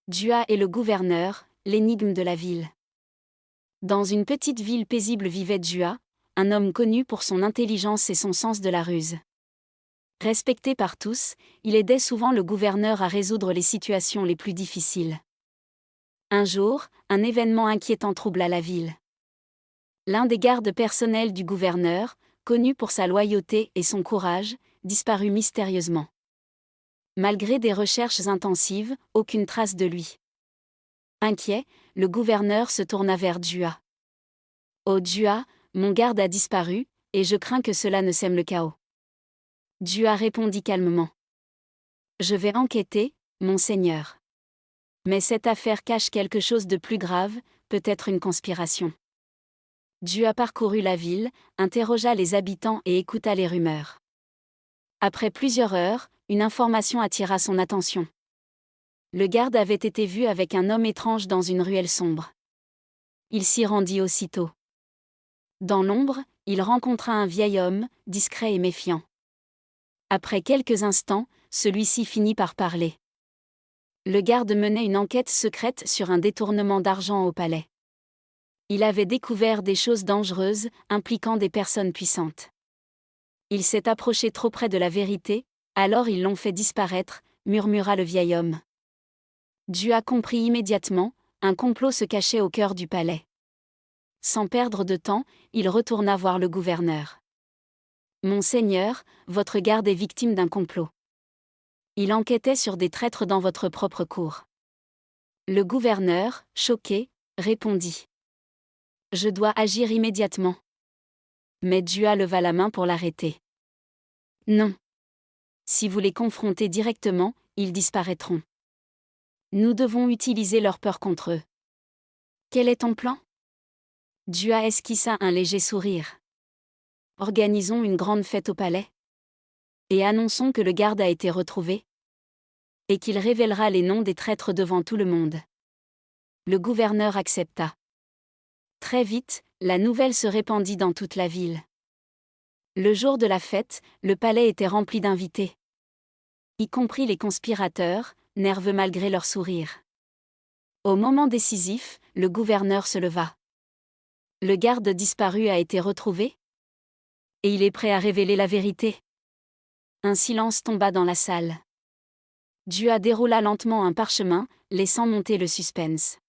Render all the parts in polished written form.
Dua est le gouverneur, l'énigme de la ville. Dans une petite ville paisible vivait Dua, un homme connu pour son intelligence et son sens de la ruse. Respecté par tous, il aidait souvent le gouverneur à résoudre les situations les plus difficiles. Un jour, un événement inquiétant troubla la ville. L'un des gardes personnels du gouverneur, connu pour sa loyauté et son courage, disparut mystérieusement. Malgré des recherches intensives, aucune trace de lui. Inquiet, le gouverneur se tourna vers Dua. « Oh Dua, mon garde a disparu, et je crains que cela ne sème le chaos. » Dua répondit calmement. « Je vais enquêter, mon seigneur. Mais cette affaire cache quelque chose de plus grave, peut-être une conspiration. » Dua parcourut la ville, interrogea les habitants et écouta les rumeurs. Après plusieurs heures, une information attira son attention. Le garde avait été vu avec un homme étrange dans une ruelle sombre. Il s'y rendit aussitôt. Dans l'ombre, il rencontra un vieil homme, discret et méfiant. Après quelques instants, celui-ci finit par parler. Le garde menait une enquête secrète sur un détournement d'argent au palais. Il avait découvert des choses dangereuses, impliquant des personnes puissantes. Il s'est approché trop près de la vérité, alors ils l'ont fait disparaître, murmura le vieil homme. Dua comprit immédiatement, un complot se cachait au cœur du palais. Sans perdre de temps, il retourna voir le gouverneur. « Mon seigneur, votre garde est victime d'un complot. Il enquêtait sur des traîtres dans votre propre cour. » Le gouverneur, choqué, répondit. « Je dois agir immédiatement. » Mais Dua leva la main pour l'arrêter. « Non. Si vous les confrontez directement, ils disparaîtront. Nous devons utiliser leur peur contre eux. Quel est ton plan ? » Dua esquissa un léger sourire. « Organisons une grande fête au palais. Et annonçons que le garde a été retrouvé. Et qu'il révélera les noms des traîtres devant tout le monde. » Le gouverneur accepta. Très vite, la nouvelle se répandit dans toute la ville. Le jour de la fête, le palais était rempli d'invités. Y compris les conspirateurs, nerveux malgré leur sourire. Au moment décisif, le gouverneur se leva. Le garde disparu a été retrouvé ? Et il est prêt à révéler la vérité. Un silence tomba dans la salle. Dua déroula lentement un parchemin, laissant monter le suspense.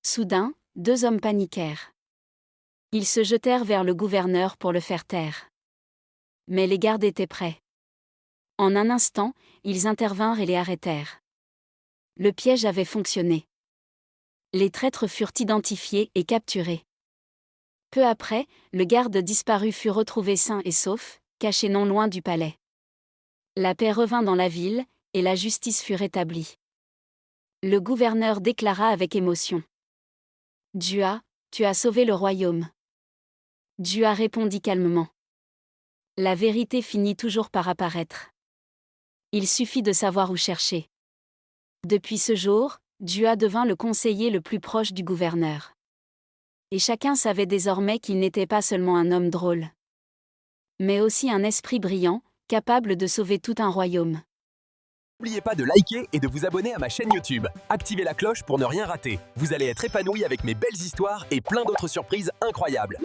Soudain, deux hommes paniquèrent. Ils se jetèrent vers le gouverneur pour le faire taire. Mais les gardes étaient prêts. En un instant, ils intervinrent et les arrêtèrent. Le piège avait fonctionné. Les traîtres furent identifiés et capturés. Peu après, le garde disparu fut retrouvé sain et sauf, caché non loin du palais. La paix revint dans la ville, et la justice fut rétablie. Le gouverneur déclara avec émotion. « Dua, tu as sauvé le royaume. » Dua répondit calmement. « La vérité finit toujours par apparaître. Il suffit de savoir où chercher. » Depuis ce jour, Dua devint le conseiller le plus proche du gouverneur. Et chacun savait désormais qu'il n'était pas seulement un homme drôle, mais aussi un esprit brillant, capable de sauver tout un royaume. N'oubliez pas de liker et de vous abonner à ma chaîne YouTube. Activez la cloche pour ne rien rater. Vous allez être épanoui avec mes belles histoires et plein d'autres surprises incroyables.